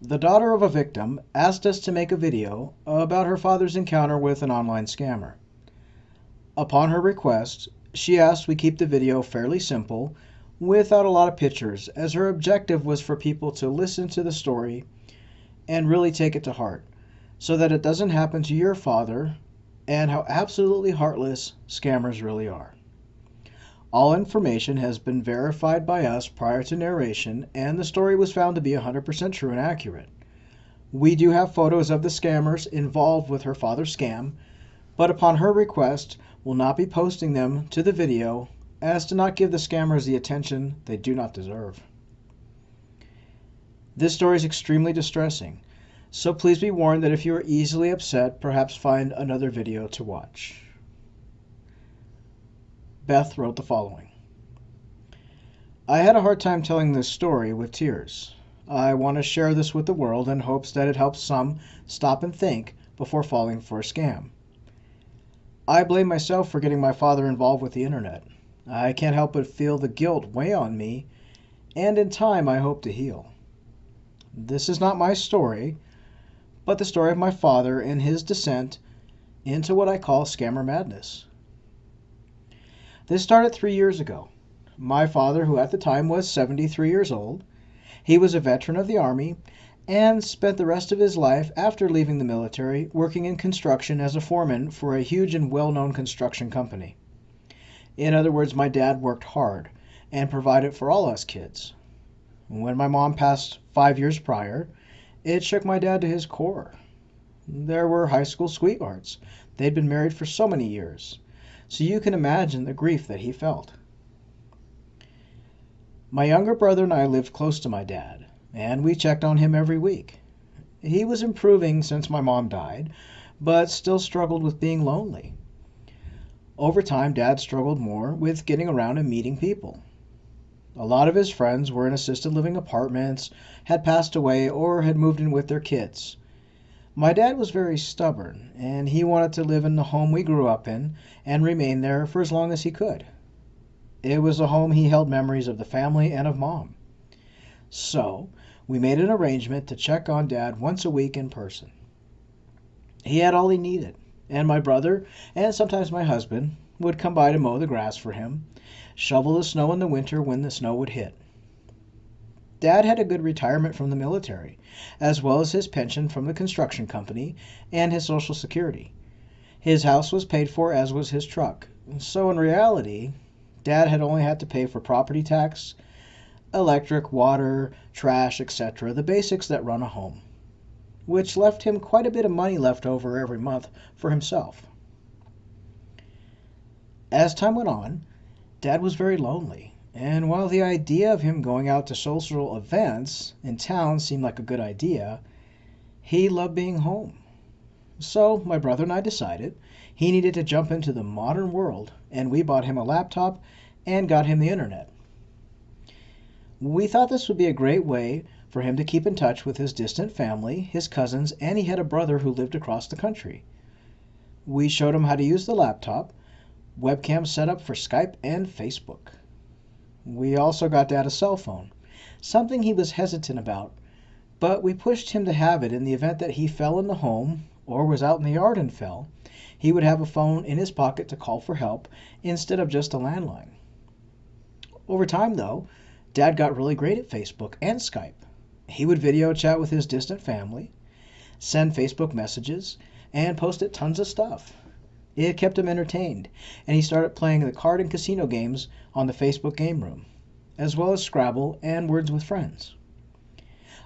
The daughter of a victim asked us to make a video about her father's encounter with an online scammer. Upon her request, she asked we keep the video fairly simple, without a lot of pictures, as her objective was for people to listen to the story and really take it to heart, so that it doesn't happen to your father, and how absolutely heartless scammers really are. All information has been verified by us prior to narration, and the story was found to be 100% true and accurate. We do have photos of the scammers involved with her father's scam, but upon her request, will not be posting them to the video as to not give the scammers the attention they do not deserve. This story is extremely distressing, so please be warned that if you are easily upset, perhaps find another video to watch. Beth wrote the following. I had a hard time telling this story with tears. I want to share this with the world in hopes that it helps some stop and think before falling for a scam. I blame myself for getting my father involved with the internet. I can't help but feel the guilt weigh on me, and in time I hope to heal. This is not my story, but the story of my father and his descent into what I call scammer madness. This started 3 years ago. My father, who at the time was 73 years old, he was a veteran of the Army and spent the rest of his life after leaving the military working in construction as a foreman for a huge and well-known construction company. In other words, my dad worked hard and provided for all us kids. When my mom passed 5 years prior, it shook my dad to his core. There were high school sweethearts. They'd been married for so many years, so you can imagine the grief that he felt. My younger brother and I lived close to my dad, and we checked on him every week. He was improving since my mom died, but still struggled with being lonely. Over time, Dad struggled more with getting around and meeting people. A lot of his friends were in assisted living apartments, had passed away, or had moved in with their kids. My dad was very stubborn, and he wanted to live in the home we grew up in and remain there for as long as he could. It was a home he held memories of the family and of Mom. So, we made an arrangement to check on Dad once a week in person. He had all he needed, and my brother, and sometimes my husband, would come by to mow the grass for him, shovel the snow in the winter when the snow would hit. Dad had a good retirement from the military, as well as his pension from the construction company and his Social Security. His house was paid for, as was his truck. So in reality, Dad had only had to pay for property tax, electric, water, trash, etc., the basics that run a home, which left him quite a bit of money left over every month for himself. As time went on, Dad was very lonely, and while the idea of him going out to social events in town seemed like a good idea, he loved being home. So my brother and I decided he needed to jump into the modern world, and we bought him a laptop and got him the internet. We thought this would be a great way for him to keep in touch with his distant family, his cousins, and he had a brother who lived across the country. We showed him how to use the laptop, webcam set up for Skype and Facebook. We also got Dad a cell phone, something he was hesitant about, but we pushed him to have it in the event that he fell in the home or was out in the yard and fell. He would have a phone in his pocket to call for help instead of just a landline. Over time, though, Dad got really great at Facebook and Skype. He would video chat with his distant family, send Facebook messages, and posted tons of stuff. It kept him entertained, and he started playing the card and casino games on the Facebook game room, as well as Scrabble and Words with Friends.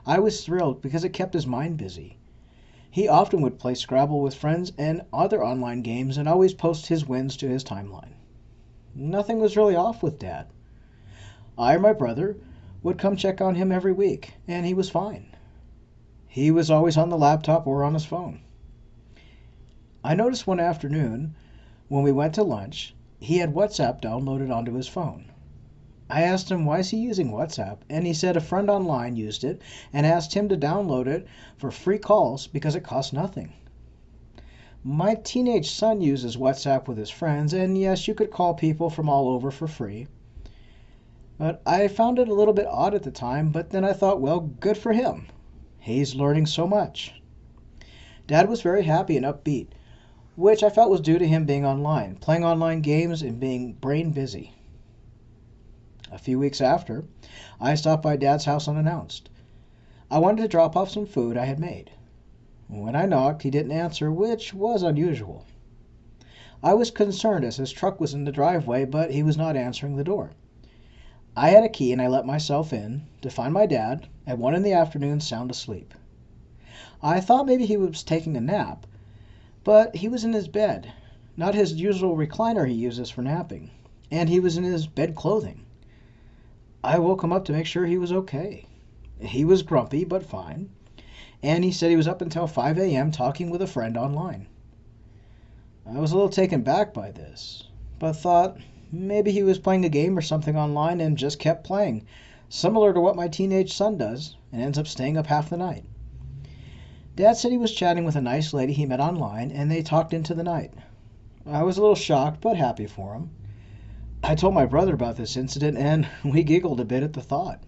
I was thrilled because it kept his mind busy. He often would play Scrabble with friends and other online games and always post his wins to his timeline. Nothing was really off with Dad. I or my brother would come check on him every week, and he was fine. He was always on the laptop or on his phone. I noticed one afternoon, when we went to lunch, he had WhatsApp downloaded onto his phone. I asked him why is he using WhatsApp, and he said a friend online used it and asked him to download it for free calls because it cost nothing. My teenage son uses WhatsApp with his friends, and yes, you could call people from all over for free. But I found it a little bit odd at the time, but then I thought, well, good for him. He's learning so much. Dad was very happy and upbeat, which I felt was due to him being online, playing online games and being brain busy. A few weeks after, I stopped by Dad's house unannounced. I wanted to drop off some food I had made. When I knocked, he didn't answer, which was unusual. I was concerned as his truck was in the driveway, but he was not answering the door. I had a key and I let myself in to find my dad at 1 in the afternoon sound asleep. I thought maybe he was taking a nap, but he was in his bed, not his usual recliner he uses for napping, and he was in his bed clothing. I woke him up to make sure he was okay. He was grumpy, but fine, and he said he was up until 5 a.m. talking with a friend online. I was a little taken back by this, but thought maybe he was playing a game or something online and just kept playing, similar to what my teenage son does, and ends up staying up half the night. Dad said he was chatting with a nice lady he met online, and they talked into the night. I was a little shocked, but happy for him. I told my brother about this incident, and we giggled a bit at the thought.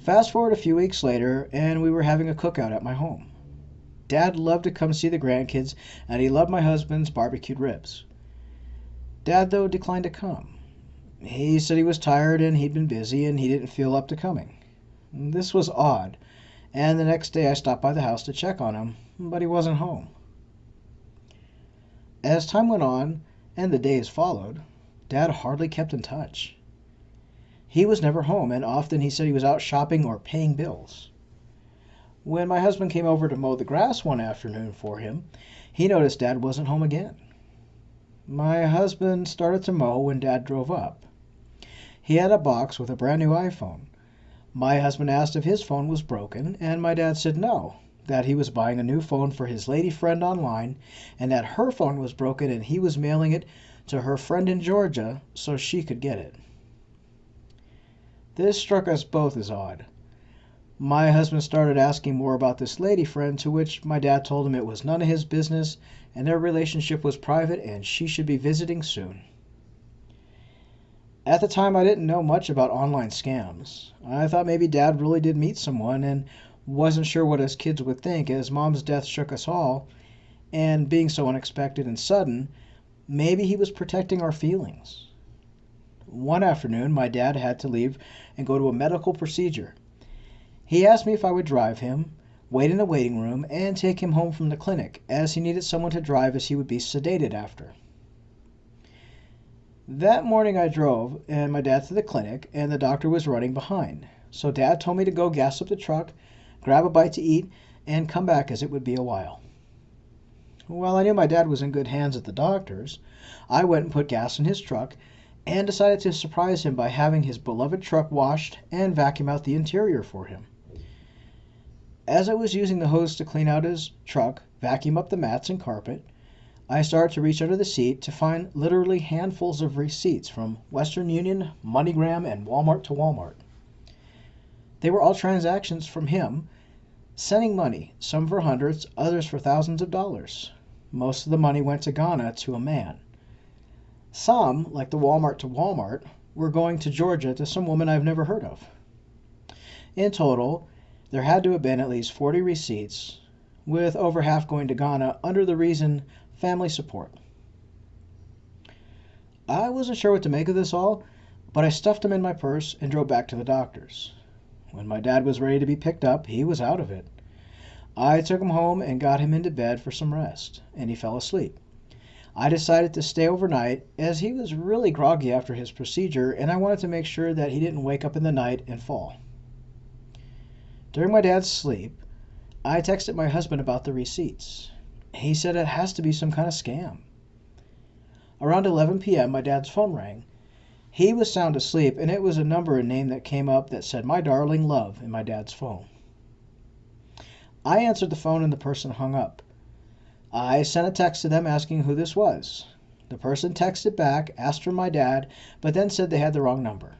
Fast forward a few weeks later, and we were having a cookout at my home. Dad loved to come see the grandkids, and he loved my husband's barbecued ribs. Dad, though, declined to come. He said he was tired and he'd been busy and he didn't feel up to coming. This was odd, and the next day I stopped by the house to check on him, but he wasn't home. As time went on, and the days followed, Dad hardly kept in touch. He was never home, and often he said he was out shopping or paying bills. When my husband came over to mow the grass one afternoon for him, he noticed Dad wasn't home again. My husband started to mow when Dad drove up. He had a box with a brand new iPhone. My husband asked if his phone was broken, and my dad said no, that he was buying a new phone for his lady friend online, and that her phone was broken and he was mailing it to her friend in Georgia so she could get it. This struck us both as odd. My husband started asking more about this lady friend, to which my dad told him it was none of his business and their relationship was private and she should be visiting soon. At the time, I didn't know much about online scams. I thought maybe Dad really did meet someone and wasn't sure what his kids would think, as Mom's death shook us all, and being so unexpected and sudden, maybe he was protecting our feelings. One afternoon, my dad had to leave and go to a medical procedure. He asked me if I would drive him, wait in the waiting room, and take him home from the clinic, as he needed someone to drive as he would be sedated after. That morning I drove and my dad to the clinic, and the doctor was running behind. So Dad told me to go gas up the truck, grab a bite to eat, and come back as it would be a while. While I knew my dad was in good hands at the doctor's, I went and put gas in his truck and decided to surprise him by having his beloved truck washed and vacuum out the interior for him. As I was using the hose to clean out his truck, vacuum up the mats and carpet, I started to reach under the seat to find literally handfuls of receipts from Western Union, MoneyGram, and Walmart to Walmart. They were all transactions from him, sending money, some for hundreds, others for thousands of dollars. Most of the money went to Ghana to a man. Some, like the Walmart to Walmart, were going to Georgia to some woman I've never heard of. In total, there had to have been at least 40 receipts, with over half going to Ghana under the reason family support. I wasn't sure what to make of this all, but I stuffed them in my purse and drove back to the doctor's. When my dad was ready to be picked up, he was out of it. I took him home and got him into bed for some rest, and he fell asleep. I decided to stay overnight, as he was really groggy after his procedure, and I wanted to make sure that he didn't wake up in the night and fall. During my dad's sleep, I texted my husband about the receipts. He said it has to be some kind of scam. Around 11 p.m., my dad's phone rang. He was sound asleep, and it was a number and name that came up that said "My Darling Love" in my dad's phone. I answered the phone and the person hung up. I sent a text to them asking who this was. The person texted back, asked for my dad, but then said they had the wrong number.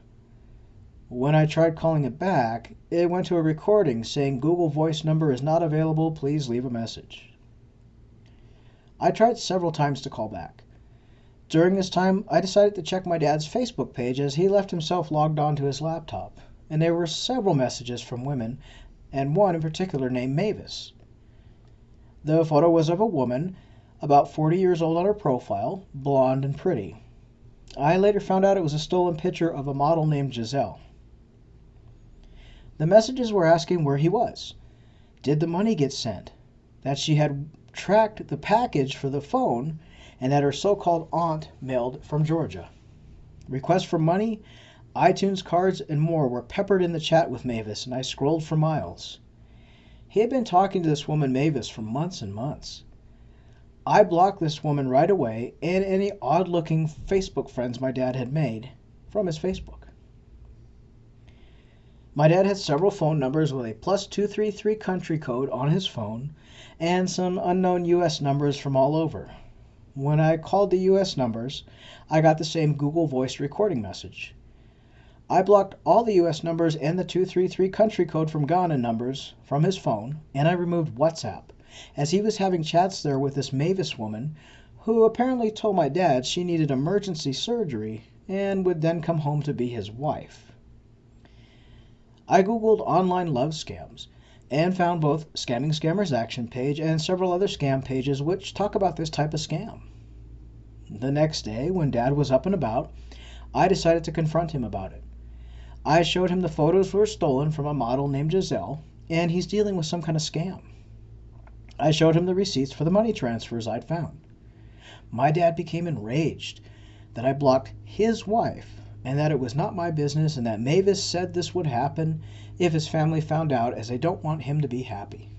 When I tried calling it back, it went to a recording saying Google Voice number is not available, please leave a message. I tried several times to call back. During this time, I decided to check my dad's Facebook page, as he left himself logged onto his laptop, and there were several messages from women and one in particular named Mavis. The photo was of a woman, about 40 years old on her profile, blonde and pretty. I later found out it was a stolen picture of a model named Giselle. The messages were asking where he was. Did the money get sent? That she had tracked the package for the phone, and that her so-called aunt mailed from Georgia. Requests for money, iTunes cards, and more were peppered in the chat with Mavis, and I scrolled for miles. He had been talking to this woman Mavis for months and months. I blocked this woman right away and any odd-looking Facebook friends my dad had made from his Facebook. My dad had several phone numbers with a +233 country code on his phone and some unknown U.S. numbers from all over. When I called the U.S. numbers, I got the same Google Voice recording message. I blocked all the U.S. numbers and the 233 country code from Ghana numbers from his phone, and I removed WhatsApp, as he was having chats there with this Mavis woman, who apparently told my dad she needed emergency surgery and would then come home to be his wife. I googled online love scams and found both ScammingScammers action page and several other scam pages which talk about this type of scam. The next day, when Dad was up and about, I decided to confront him about it. I showed him the photos were stolen from a model named Giselle, and he's dealing with some kind of scam. I showed him the receipts for the money transfers I'd found. My dad became enraged that I blocked his wife and that it was not my business and that Mavis said this would happen if his family found out, as they don't want him to be happy.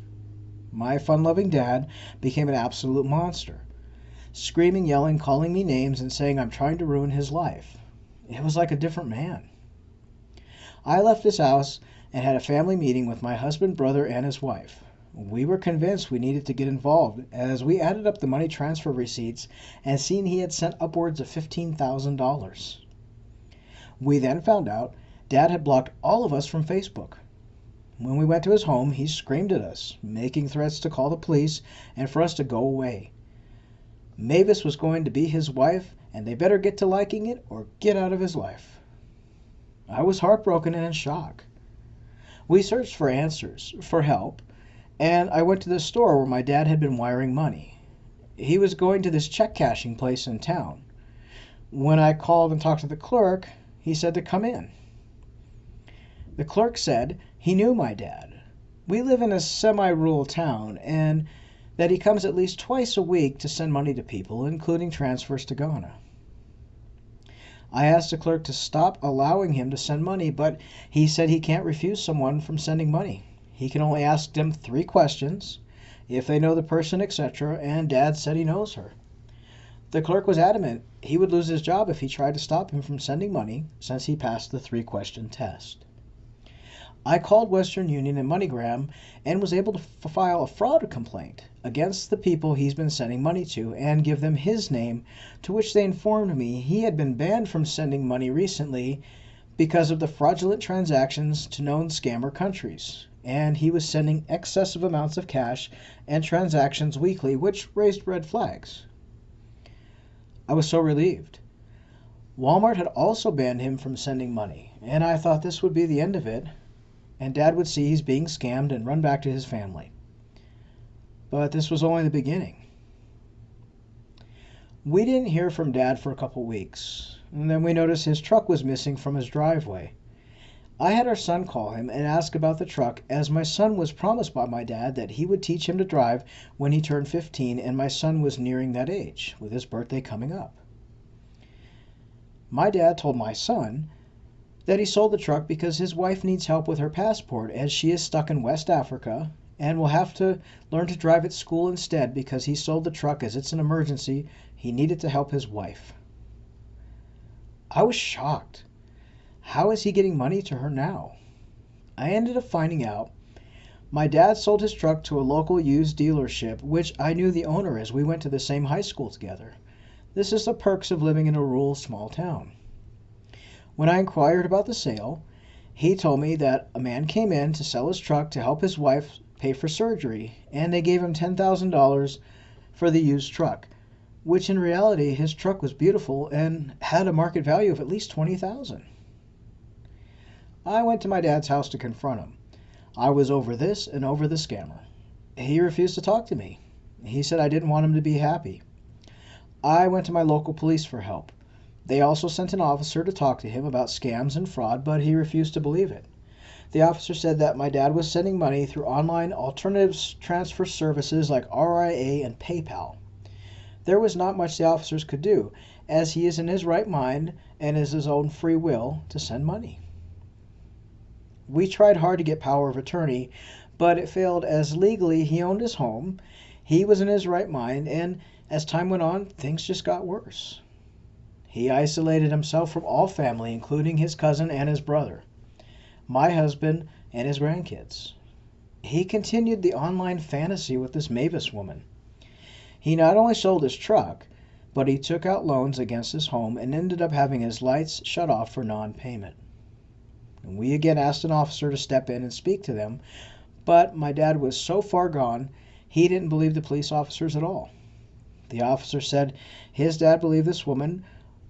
My fun-loving dad became an absolute monster, screaming, yelling, calling me names, and saying I'm trying to ruin his life. It was like a different man. I left his house and had a family meeting with my husband, brother, and his wife. We were convinced we needed to get involved as we added up the money transfer receipts and seen he had sent upwards of $15,000. We then found out Dad had blocked all of us from Facebook. When we went to his home, he screamed at us, making threats to call the police and for us to go away. Mavis was going to be his wife, and they better get to liking it or get out of his life. I was heartbroken and in shock. We searched for answers, for help, and I went to the store where my dad had been wiring money. He was going to this check cashing place in town. When I called and talked to the clerk, he said to come in. The clerk said he knew my dad. We live in a semi-rural town, and that he comes at least twice a week to send money to people, including transfers to Ghana. I asked the clerk to stop allowing him to send money, but he said he can't refuse someone from sending money. He can only ask them 3 questions, if they know the person, etc., and Dad said he knows her. The clerk was adamant he would lose his job if he tried to stop him from sending money, since he passed the 3-question test. I called Western Union and MoneyGram and was able to file a fraud complaint against the people he's been sending money to and give them his name, to which they informed me he had been banned from sending money recently because of the fraudulent transactions to known scammer countries, and he was sending excessive amounts of cash and transactions weekly, which raised red flags. I was so relieved. Walmart had also banned him from sending money, and I thought this would be the end of it, and Dad would see he's being scammed and run back to his family. But this was only the beginning. We didn't hear from Dad for a couple weeks, and then we noticed his truck was missing from his driveway. I had our son call him and ask about the truck, as my son was promised by my dad that he would teach him to drive when he turned 15, and my son was nearing that age, with his birthday coming up. My dad told my son that he sold the truck because his wife needs help with her passport, as she is stuck in West Africa and will have to learn to drive at school instead, because he sold the truck as it's an emergency. He needed to help his wife. I was shocked. How is he getting money to her now? I ended up finding out my dad sold his truck to a local used dealership, which I knew the owner as we went to the same high school together. This is the perks of living in a rural small town. When I inquired about the sale, he told me that a man came in to sell his truck to help his wife pay for surgery, and they gave him $10,000 for the used truck, which in reality his truck was beautiful and had a market value of at least $20,000. I went to my dad's house to confront him. I was over this and over the scammer. He refused to talk to me. He said I didn't want him to be happy. I went to my local police for help. They also sent an officer to talk to him about scams and fraud, but he refused to believe it. The officer said that my dad was sending money through online alternative transfer services like RIA and PayPal. There was not much the officers could do, as he is in his right mind and is his own free will to send money. We tried hard to get power of attorney, but it failed as legally he owned his home, he was in his right mind, and as time went on, things just got worse. He isolated himself from all family, including his cousin and his brother, my husband, and his grandkids. He continued the online fantasy with this Mavis woman. He not only sold his truck, but he took out loans against his home and ended up having his lights shut off for non-payment. And we again asked an officer to step in and speak to them, but my dad was so far gone, he didn't believe the police officers at all. The officer said his dad believed this woman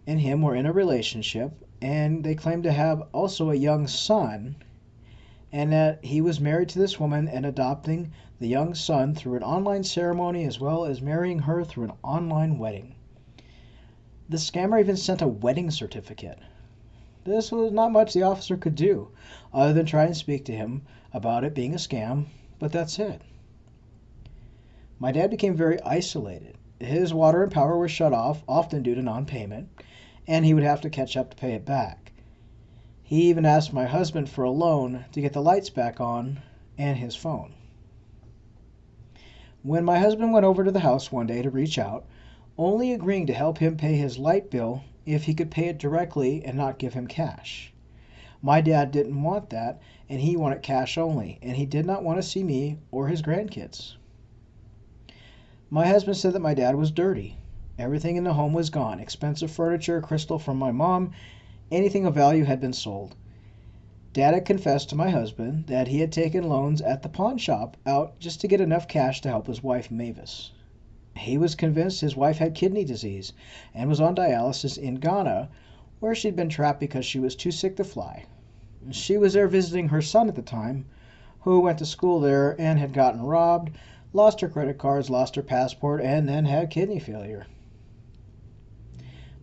and him were in a relationship, and they claimed to have also a young son, and that he was married to this woman and adopting the young son through an online ceremony as well as marrying her through an online wedding. The scammer even sent a wedding certificate. This was not much the officer could do, other than try and speak to him about it being a scam, but that's it. My dad became very isolated. His water and power were shut off, often due to non-payment, and he would have to catch up to pay it back. He even asked my husband for a loan to get the lights back on and his phone. When my husband went over to the house one day to reach out, only agreeing to help him pay his light bill if he could pay it directly and not give him cash. My dad didn't want that, and he wanted cash only, and he did not want to see me or his grandkids. My husband said that my dad was dirty. Everything in the home was gone. Expensive furniture, crystal from my mom, anything of value had been sold. Dad had confessed to my husband that he had taken loans at the pawn shop out just to get enough cash to help his wife Mavis. He was convinced his wife had kidney disease and was on dialysis in Ghana, where she'd been trapped because she was too sick to fly. She was there visiting her son at the time, who went to school there and had gotten robbed, lost her credit cards, lost her passport, and then had kidney failure.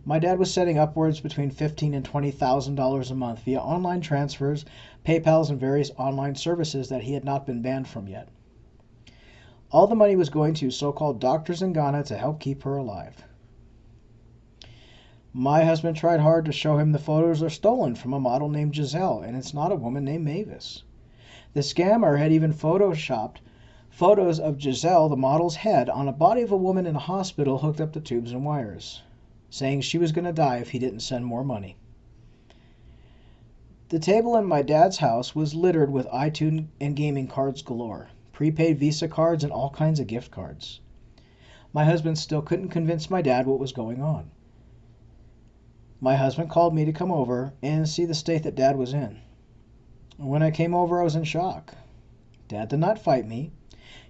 My dad was setting upwards between $15,000 and $20,000 a month via online transfers, PayPals, and various online services that he had not been banned from yet. All the money was going to so-called doctors in Ghana to help keep her alive. My husband tried hard to show him the photos are stolen from a model named Giselle, and it's not a woman named Mavis. The scammer had even photoshopped photos of Giselle, the model's head, on a body of a woman in a hospital hooked up to tubes and wires, saying she was going to die if he didn't send more money. The table in my dad's house was littered with iTunes and gaming cards galore, prepaid Visa cards, and all kinds of gift cards. My husband still couldn't convince my dad what was going on. My husband called me to come over and see the state that Dad was in. When I came over, I was in shock. Dad did not fight me.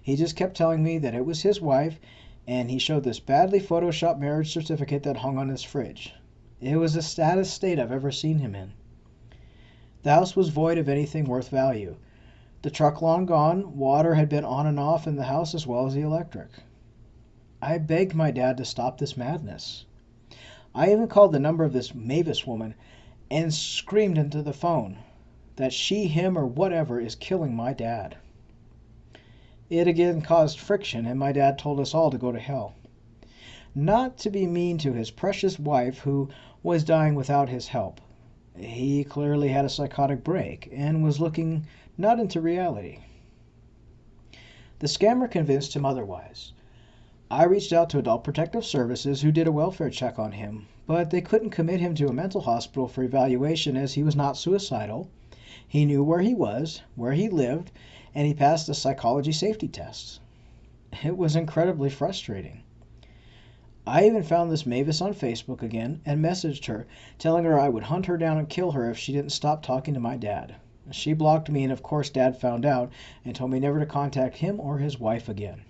He just kept telling me that it was his wife, and he showed this badly photoshopped marriage certificate that hung on his fridge. It was the saddest state I've ever seen him in. The house was void of anything worth value. The truck long gone, water had been on and off in the house as well as the electric. I begged my dad to stop this madness. I even called the number of this Mavis woman and screamed into the phone that she, him, or whatever is killing my dad. It again caused friction, and my dad told us all to go to hell. Not to be mean to his precious wife who was dying without his help. He clearly had a psychotic break and was looking not into reality. The scammer convinced him otherwise. I reached out to Adult Protective Services, who did a welfare check on him, but they couldn't commit him to a mental hospital for evaluation as he was not suicidal. He knew where he was, where he lived, and he passed the psychology safety tests. It was incredibly frustrating. I even found this Mavis on Facebook again and messaged her, telling her I would hunt her down and kill her if she didn't stop talking to my dad. She blocked me, and of course Dad found out and told me never to contact him or his wife again.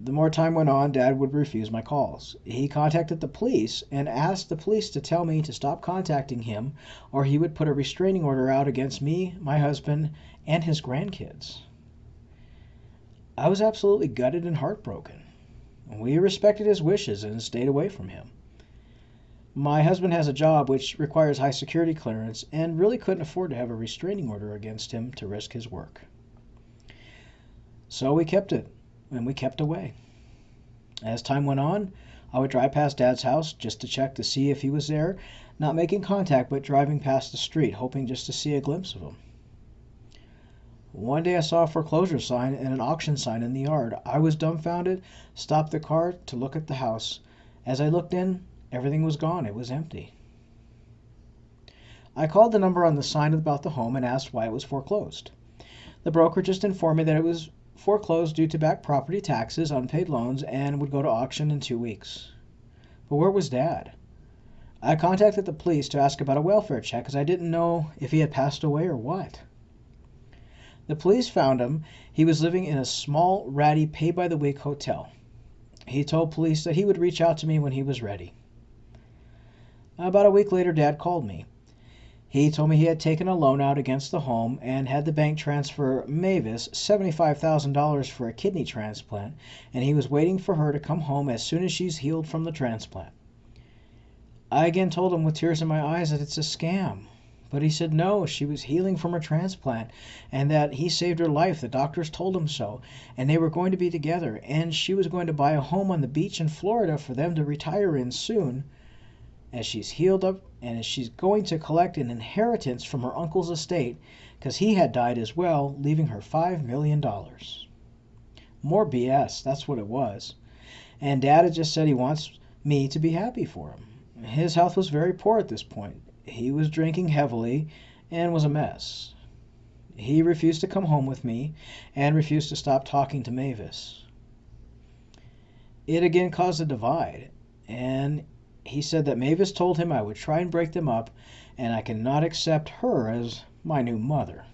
The more time went on, Dad would refuse my calls. He contacted the police and asked the police to tell me to stop contacting him or he would put a restraining order out against me, my husband, and his grandkids. I was absolutely gutted and heartbroken. We respected his wishes and stayed away from him. My husband has a job which requires high security clearance and really couldn't afford to have a restraining order against him to risk his work. So we kept it, and we kept away. As time went on, I would drive past Dad's house just to check to see if he was there, not making contact but driving past the street, hoping just to see a glimpse of him. One day I saw a foreclosure sign and an auction sign in the yard. I was dumbfounded, stopped the car to look at the house. As I looked in, everything was gone. It was empty. I called the number on the sign about the home and asked why it was foreclosed. The broker just informed me that it was foreclosed due to back property taxes, unpaid loans, and would go to auction in 2 weeks. But where was Dad? I contacted the police to ask about a welfare check as I didn't know if he had passed away or what. The police found him. He was living in a small, ratty, pay-by-the-week hotel. He told police that he would reach out to me when he was ready. About a week later, Dad called me. He told me he had taken a loan out against the home and had the bank transfer Mavis $75,000 for a kidney transplant, and he was waiting for her to come home as soon as she's healed from the transplant. I again told him with tears in my eyes that it's a scam. But he said no, she was healing from her transplant and that he saved her life. The doctors told him so, and they were going to be together, and she was going to buy a home on the beach in Florida for them to retire in soon as she's healed up, and as she's going to collect an inheritance from her uncle's estate because he had died as well, leaving her $5 million. More BS, that's what it was. And Dad had just said he wants me to be happy for him. His health was very poor at this point. He was drinking heavily and was a mess. He refused to come home with me and refused to stop talking to Mavis. It again caused a divide, and he said that Mavis told him I would try and break them up, and I cannot accept her as my new mother.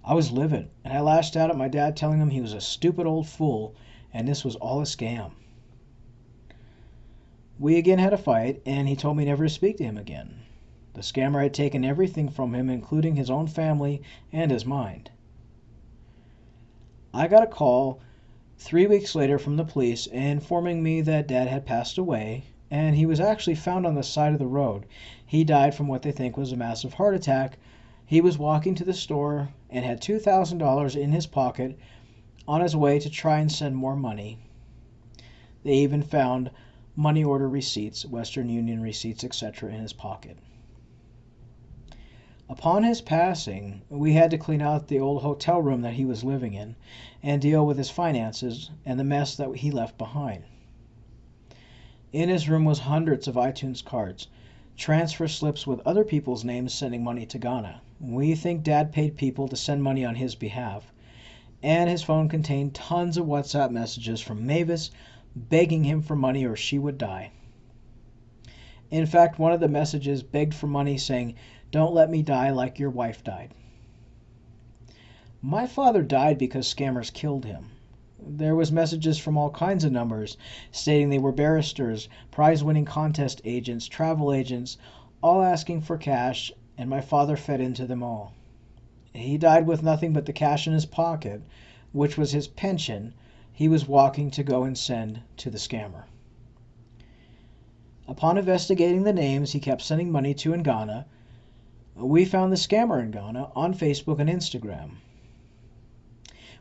I was livid, and I lashed out at my dad, telling him he was a stupid old fool, and this was all a scam. We again had a fight, and he told me never to speak to him again. The scammer had taken everything from him, including his own family and his mind. I got a call 3 weeks later from the police informing me that Dad had passed away, and he was actually found on the side of the road. He died from what they think was a massive heart attack. He was walking to the store and had $2,000 in his pocket on his way to try and send more money. They even found money order receipts, Western Union receipts, etc. in his pocket. Upon his passing, we had to clean out the old hotel room that he was living in and deal with his finances and the mess that he left behind. In his room was hundreds of iTunes cards, transfer slips with other people's names sending money to Ghana. We think Dad paid people to send money on his behalf, and his phone contained tons of WhatsApp messages from Mavis begging him for money or she would die. In fact, one of the messages begged for money saying, "Don't let me die like your wife died." My father died because scammers killed him. There was messages from all kinds of numbers stating they were barristers, prize-winning contest agents, travel agents, all asking for cash, and my father fed into them all. He died with nothing but the cash in his pocket, which was his pension he was walking to go and send to the scammer. Upon investigating the names he kept sending money to in Ghana, we found the scammer in Ghana on Facebook and Instagram.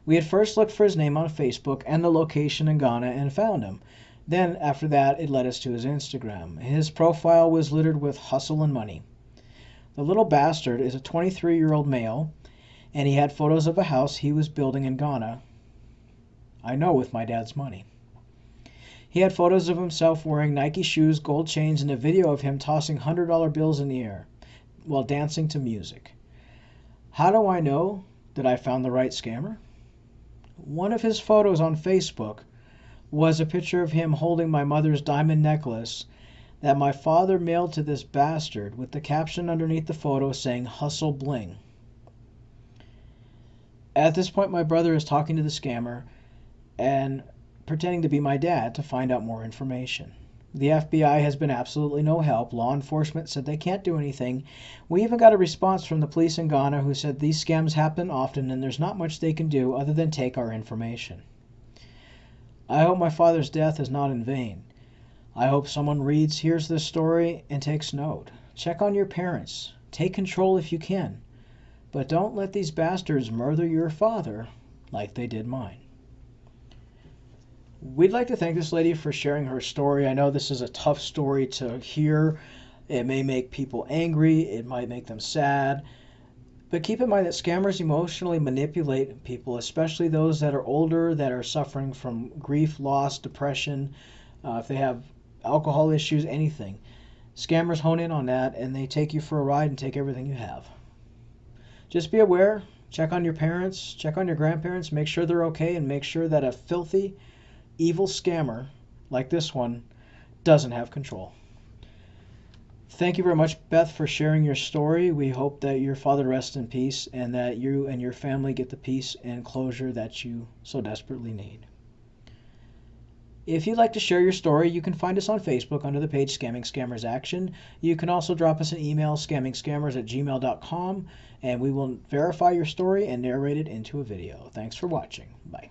We had first looked for his name on Facebook and the location in Ghana and found him. Then, after that, it led us to his Instagram. His profile was littered with hustle and money. The little bastard is a 23-year-old male, and he had photos of a house he was building in Ghana. I know, with my dad's money. He had photos of himself wearing Nike shoes, gold chains, and a video of him tossing $100 bills in the air while dancing to music. How do I know that I found the right scammer? One of his photos on Facebook was a picture of him holding my mother's diamond necklace that my father mailed to this bastard with the caption underneath the photo saying "Hustle Bling." At this point, my brother is talking to the scammer, and pretending to be my dad to find out more information. The FBI has been absolutely no help. Law enforcement said they can't do anything. We even got a response from the police in Ghana who said these scams happen often and there's not much they can do other than take our information. I hope my father's death is not in vain. I hope someone hears this story and takes note. Check on your parents. Take control if you can. But don't let these bastards murder your father like they did mine. We'd like to thank this lady for sharing her story. I know this is a tough story to hear. It may make people angry. It might make them sad. But keep in mind that scammers emotionally manipulate people, especially those that are older, that are suffering from grief, loss, depression, if they have alcohol issues, anything. Scammers hone in on that and they take you for a ride and take everything you have. Just be aware. Check on your parents. Check on your grandparents. Make sure they're okay and make sure that a filthy, evil scammer like this one doesn't have control. Thank you very much, Beth, for sharing your story. We hope that your father rests in peace and that you and your family get the peace and closure that you so desperately need. If you'd like to share your story, you can find us on Facebook under the page Scamming Scammers Action. You can also drop us an email, scammingscammers@gmail.com, and we will verify your story and narrate it into a video. Thanks for watching. Bye.